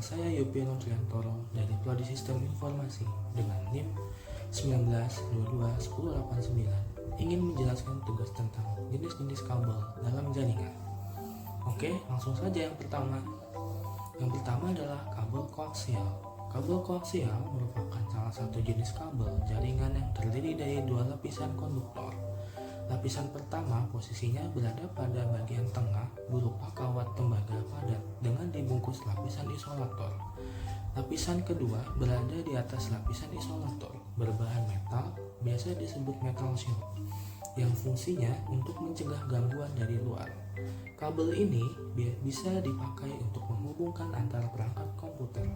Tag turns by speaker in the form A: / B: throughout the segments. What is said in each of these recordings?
A: saya Yopi Nurtriantoro dari Prodi Sistem Informasi dengan NIM 19221089 ingin menjelaskan tugas tentang jenis-jenis kabel dalam jaringan. Oke, langsung saja yang pertama. Yang pertama adalah kabel koaksial. Kabel koaksial merupakan salah satu jenis kabel jaringan yang terdiri dari dua lapisan konduktor. Lapisan pertama posisinya berada pada bagian tengah berupa kawat tembaga padat dengan dibungkus lapisan isolator. Lapisan kedua berada di atas lapisan isolator berbahan metal, biasa disebut metal shield, yang fungsinya untuk mencegah gangguan dari luar. Kabel ini bisa dipakai untuk menghubungkan antara perangkat komputer.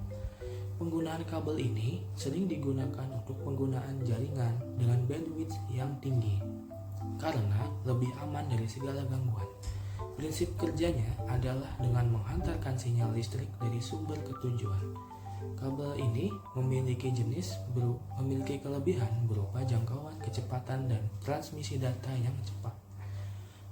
A: Penggunaan kabel ini sering digunakan untuk penggunaan jaringan dengan bandwidth yang tinggi karena lebih aman dari segala gangguan. Prinsip kerjanya adalah dengan menghantarkan sinyal listrik dari sumber ke tujuan. Kabel ini memiliki kelebihan berupa jangkauan, kecepatan, dan transmisi data yang cepat.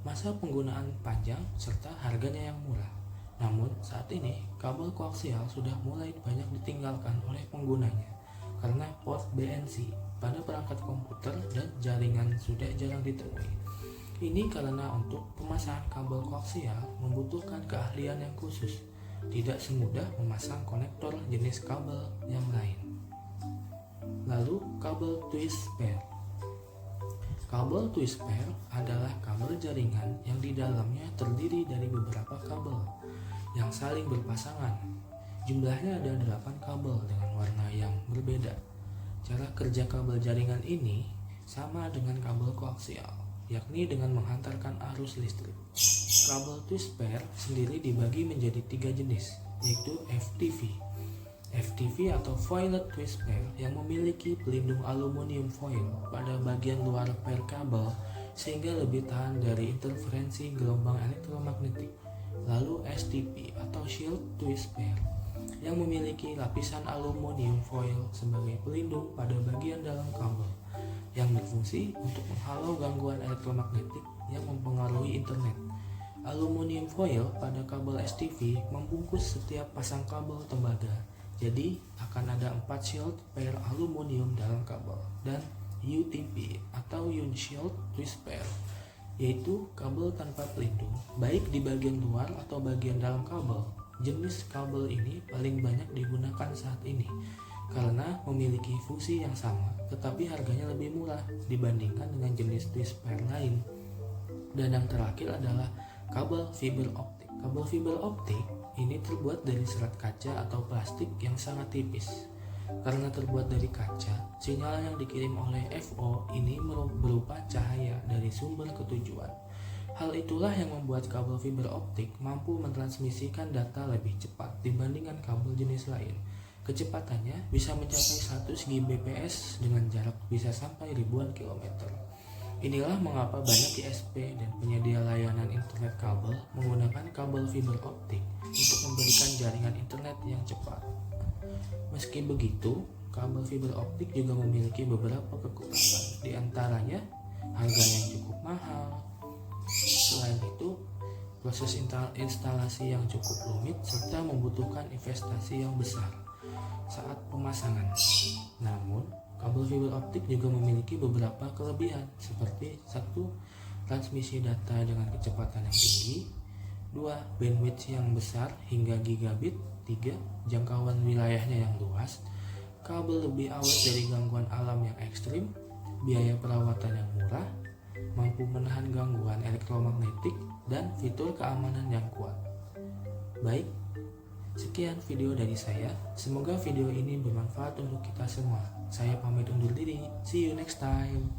A: Masa penggunaan panjang serta harganya yang murah. Namun saat ini kabel koaksial sudah mulai banyak ditinggalkan oleh penggunanya karena port BNC pada perangkat komputer dan jaringan sudah jarang ditemui. Ini karena untuk pemasangan kabel koaksial membutuhkan keahlian yang khusus, tidak semudah memasang konektor jenis kabel yang lain. Lalu kabel twist pair. Kabel twist pair adalah kabel jaringan yang di dalamnya terdiri dari beberapa kabel yang saling berpasangan. Jumlahnya ada 8 kabel dengan warna yang berbeda. Cara kerja kabel jaringan ini sama dengan kabel koaksial, yakni dengan menghantarkan arus listrik. Kabel twist pair sendiri dibagi menjadi 3 jenis, yaitu FTV. FTV atau Foiled Twist Pair yang memiliki pelindung aluminium foil pada bagian luar pair kabel sehingga lebih tahan dari interferensi gelombang elektromagnetik. Lalu STP atau Shield Twist Pair yang memiliki lapisan aluminium foil sebagai pelindung pada bagian dalam kabel yang berfungsi untuk menghalau gangguan elektromagnetik yang mempengaruhi internet. Aluminium foil pada kabel STV membungkus setiap pasang kabel tembaga. Jadi akan ada 4 shield pair aluminium dalam kabel, dan UTP atau Unshield Twist Pair, yaitu kabel tanpa pelindung baik di bagian luar atau bagian dalam kabel. Jenis kabel ini paling banyak digunakan saat ini karena memiliki fungsi yang sama tetapi harganya lebih murah dibandingkan dengan jenis twist pair lain. Dan yang terakhir adalah kabel fiber optik. Kabel fiber optik ini terbuat dari serat kaca atau plastik yang sangat tipis. Karena terbuat dari kaca, sinyal yang dikirim oleh FO ini berupa cahaya dari sumber ke tujuan. Hal itulah yang membuat kabel fiber optik mampu mentransmisikan data lebih cepat dibandingkan kabel jenis lain. Kecepatannya bisa mencapai 100 Gbps dengan jarak bisa sampai ribuan kilometer. Inilah mengapa banyak ISP dan penyedia layanan internet kabel menggunakan kabel fiber optik untuk memberikan jaringan internet yang cepat. Meski begitu, kabel fiber optik juga memiliki beberapa kekurangan, di antaranya harganya yang cukup mahal. Selain itu, proses instalasi yang cukup rumit serta membutuhkan investasi yang besar saat pemasangan. Namun, kabel fiber optik juga memiliki beberapa kelebihan seperti 1. Transmisi data dengan kecepatan yang tinggi, 2. Bandwidth yang besar hingga gigabit, 3. Jangkauan wilayahnya yang luas, kabel lebih awet dari gangguan alam yang ekstrim, biaya perawatan yang murah, mampu menahan gangguan elektromagnetik, dan fitur keamanan yang kuat. Baik, sekian video dari saya. Semoga video ini bermanfaat untuk kita semua. Saya pamit undur diri. See you next time.